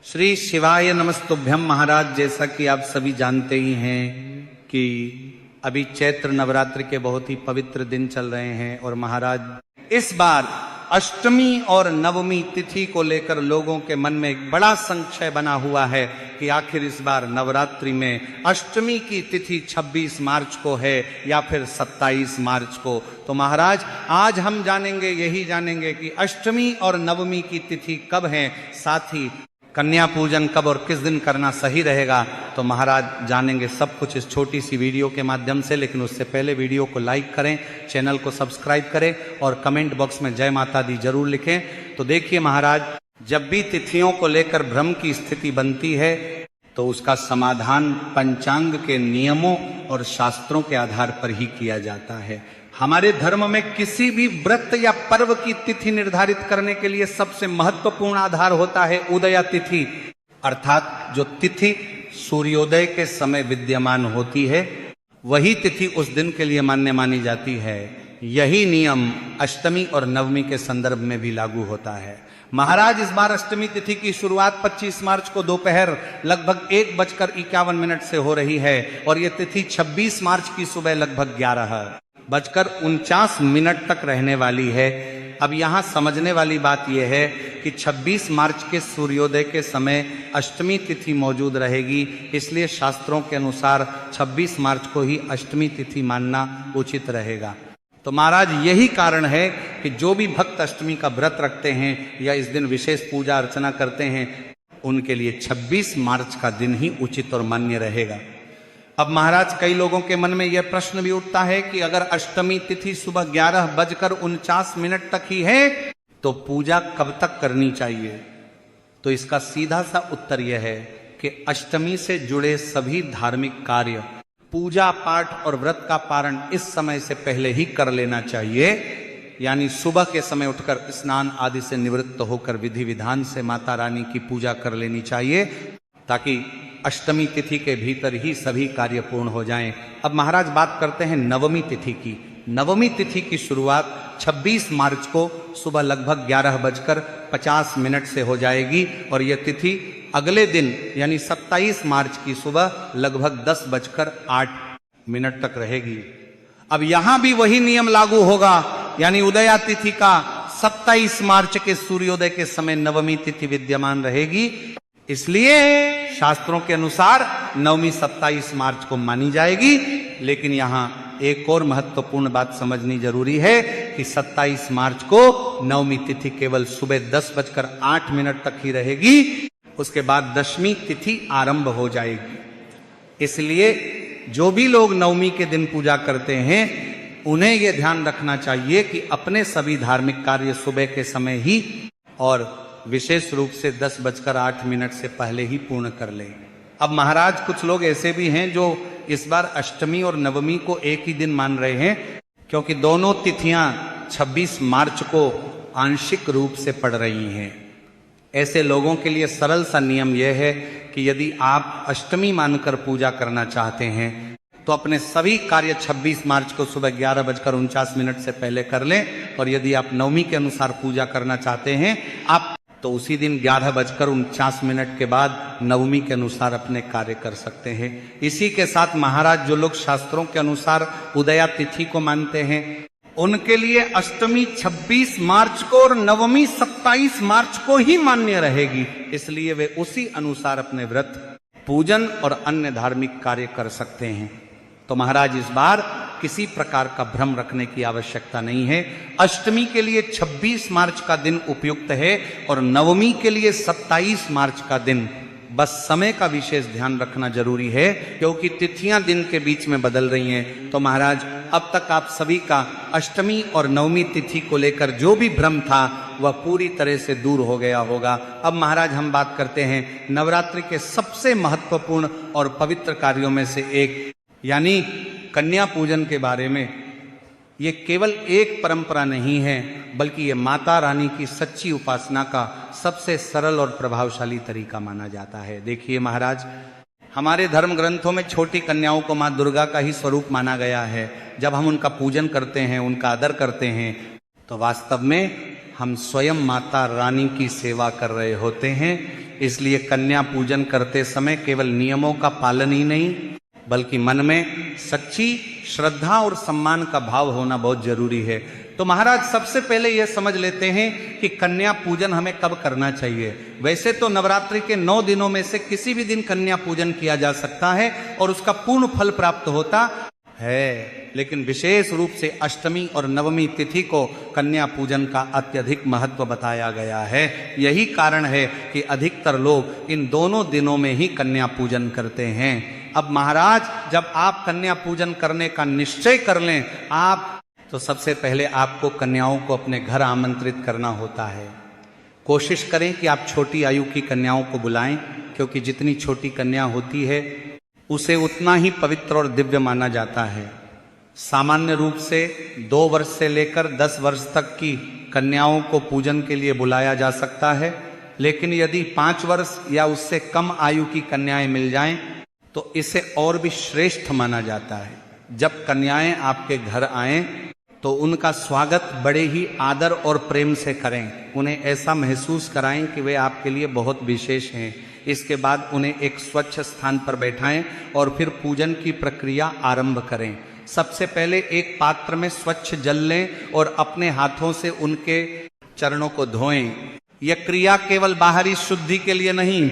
श्री शिवाय नमस्तुभ्यम। महाराज, जैसा कि आप सभी जानते ही हैं कि अभी चैत्र नवरात्रि के बहुत ही पवित्र दिन चल रहे हैं और महाराज इस बार अष्टमी और नवमी तिथि को लेकर लोगों के मन में एक बड़ा संशय बना हुआ है कि आखिर इस बार नवरात्रि में अष्टमी की तिथि 26 मार्च को है या फिर 27 मार्च को। तो महाराज आज हम जानेंगे, यही जानेंगे कि अष्टमी और नवमी की तिथि कब है, साथ ही कन्या पूजन कब और किस दिन करना सही रहेगा। तो महाराज जानेंगे सब कुछ इस छोटी सी वीडियो के माध्यम से। लेकिन उससे पहले वीडियो को लाइक करें, चैनल को सब्सक्राइब करें और कमेंट बॉक्स में जय माता दी जरूर लिखें। तो देखिए महाराज, जब भी तिथियों को लेकर भ्रम की स्थिति बनती है तो उसका समाधान पंचांग के नियमों और शास्त्रों के आधार पर ही किया जाता है। हमारे धर्म में किसी भी व्रत या पर्व की तिथि निर्धारित करने के लिए सबसे महत्वपूर्ण आधार होता है उदया तिथि, अर्थात जो तिथि सूर्योदय के समय विद्यमान होती है वही तिथि उस दिन के लिए मान्य मानी जाती है। यही नियम अष्टमी और नवमी के संदर्भ में भी लागू होता है। महाराज इस बार अष्टमी तिथि की शुरुआत 25 मार्च को दोपहर लगभग 1:51 से हो रही है और यह तिथि 26 मार्च की सुबह लगभग 11:49 तक रहने वाली है। अब यहाँ समझने वाली बात यह है कि 26 मार्च के सूर्योदय के समय अष्टमी तिथि मौजूद रहेगी, इसलिए शास्त्रों के अनुसार 26 मार्च को ही अष्टमी तिथि मानना उचित रहेगा। तो महाराज यही कारण है कि जो भी भक्त अष्टमी का व्रत रखते हैं या इस दिन विशेष पूजा अर्चना करते हैं उनके लिए 26 मार्च का दिन ही उचित और मान्य रहेगा। अब महाराज कई लोगों के मन में यह प्रश्न भी उठता है कि अगर अष्टमी तिथि सुबह 11:49 तक ही है तो पूजा कब तक करनी चाहिए। तो इसका सीधा सा उत्तर यह है कि अष्टमी से जुड़े सभी धार्मिक कार्य, पूजा पाठ और व्रत का पारण इस समय से पहले ही कर लेना चाहिए। यानी सुबह के समय उठकर स्नान आदि से निवृत्त होकर विधि विधान से माता रानी की पूजा कर लेनी चाहिए ताकि अष्टमी तिथि के भीतर ही सभी कार्य पूर्ण हो जाएं। अब महाराज बात करते हैं नवमी तिथि की। नवमी तिथि की शुरुआत 26 मार्च को सुबह लगभग 11:50 से हो जाएगी और यह तिथि अगले दिन यानी 27 मार्च की सुबह लगभग 10:08 तक रहेगी। अब यहां भी वही नियम लागू होगा, यानी उदया तिथि का 27 मार्च के सूर्योदय के समय नवमी तिथि विद्यमान रहेगी, इसलिए शास्त्रों के अनुसार नवमी 27 मार्च को मानी जाएगी। लेकिन यहां एक और महत्वपूर्ण बात समझनी जरूरी है कि 27 मार्च को नवमी तिथि केवल सुबह 10:08 तक ही रहेगी, उसके बाद दशमी तिथि आरंभ हो जाएगी। इसलिए जो भी लोग नवमी के दिन पूजा करते हैं उन्हें यह ध्यान रखना चाहिए कि अपने सभी धार्मिक कार्य सुबह के समय ही और विशेष रूप से 10:08 से पहले ही पूर्ण कर लें। अब महाराज कुछ लोग ऐसे भी हैं जो इस बार अष्टमी और नवमी को एक ही दिन मान रहे हैं, क्योंकि दोनों तिथियां 26 मार्च को आंशिक रूप से पड़ रही हैं। ऐसे लोगों के लिए सरल सा नियम यह है कि यदि आप अष्टमी मानकर पूजा करना चाहते हैं तो अपने सभी कार्य 26 मार्च को सुबह 11:49 से पहले कर लें, और यदि आप नवमी के अनुसार पूजा करना चाहते हैं आप तो उसी दिन 11:49 के बाद नवमी के अनुसार अपने कार्य कर सकते हैं। इसी के साथ महाराज जो लोग शास्त्रों के अनुसार उदया तिथि को मानते हैं उनके लिए अष्टमी 26 मार्च को और नवमी 27 मार्च को ही मान्य रहेगी, इसलिए वे उसी अनुसार अपने व्रत, पूजन और अन्य धार्मिक कार्य कर सकते हैं। तो महाराज इस बार किसी प्रकार का भ्रम रखने की आवश्यकता नहीं है। अष्टमी के लिए 26 मार्च का दिन उपयुक्त है और नवमी के लिए 27 मार्च का दिन। बस समय का विशेष ध्यान रखना जरूरी है क्योंकि तिथियां दिन के बीच में बदल रही हैं। तो महाराज अब तक आप सभी का अष्टमी और नवमी तिथि को लेकर जो भी भ्रम था वह पूरी तरह से दूर हो गया होगा। अब महाराज हम बात करते हैं नवरात्रि के सबसे महत्वपूर्ण और पवित्र कार्यों में से एक यानी कन्या पूजन के बारे में। ये केवल एक परंपरा नहीं है बल्कि ये माता रानी की सच्ची उपासना का सबसे सरल और प्रभावशाली तरीका माना जाता है। देखिए महाराज, हमारे धर्म ग्रंथों में छोटी कन्याओं को मां दुर्गा का ही स्वरूप माना गया है। जब हम उनका पूजन करते हैं, उनका आदर करते हैं तो वास्तव में हम स्वयं माता रानी की सेवा कर रहे होते हैं। इसलिए कन्या पूजन करते समय केवल नियमों का पालन ही नहीं, बल्कि मन में सच्ची श्रद्धा और सम्मान का भाव होना बहुत जरूरी है। तो महाराज सबसे पहले यह समझ लेते हैं कि कन्या पूजन हमें कब करना चाहिए। वैसे तो नवरात्रि के 9 दिनों में से किसी भी दिन कन्या पूजन किया जा सकता है और उसका पूर्ण फल प्राप्त होता है, लेकिन विशेष रूप से अष्टमी और नवमी तिथि को कन्या पूजन का अत्यधिक महत्व बताया गया है। यही कारण है कि अधिकतर लोग इन दोनों दिनों में ही कन्या पूजन करते हैं। अब महाराज जब आप कन्या पूजन करने का निश्चय कर लें तो सबसे पहले आपको कन्याओं को अपने घर आमंत्रित करना होता है। कोशिश करें कि आप छोटी आयु की कन्याओं को बुलाएं, क्योंकि जितनी छोटी कन्या होती है उसे उतना ही पवित्र और दिव्य माना जाता है। सामान्य रूप से 2 वर्ष से लेकर 10 वर्ष तक की कन्याओं को पूजन के लिए बुलाया जा सकता है, लेकिन यदि 5 वर्ष या उससे कम आयु की कन्याएं मिल जाएं तो इसे और भी श्रेष्ठ माना जाता है। जब कन्याएं आपके घर आएं तो उनका स्वागत बड़े ही आदर और प्रेम से करें। उन्हें ऐसा महसूस कराएं कि वे आपके लिए बहुत विशेष हैं। इसके बाद उन्हें एक स्वच्छ स्थान पर बैठाएं और फिर पूजन की प्रक्रिया आरंभ करें। सबसे पहले एक पात्र में स्वच्छ जल लें और अपने हाथों से उनके चरणों को धोएं। यह क्रिया केवल बाहरी शुद्धि के लिए नहीं,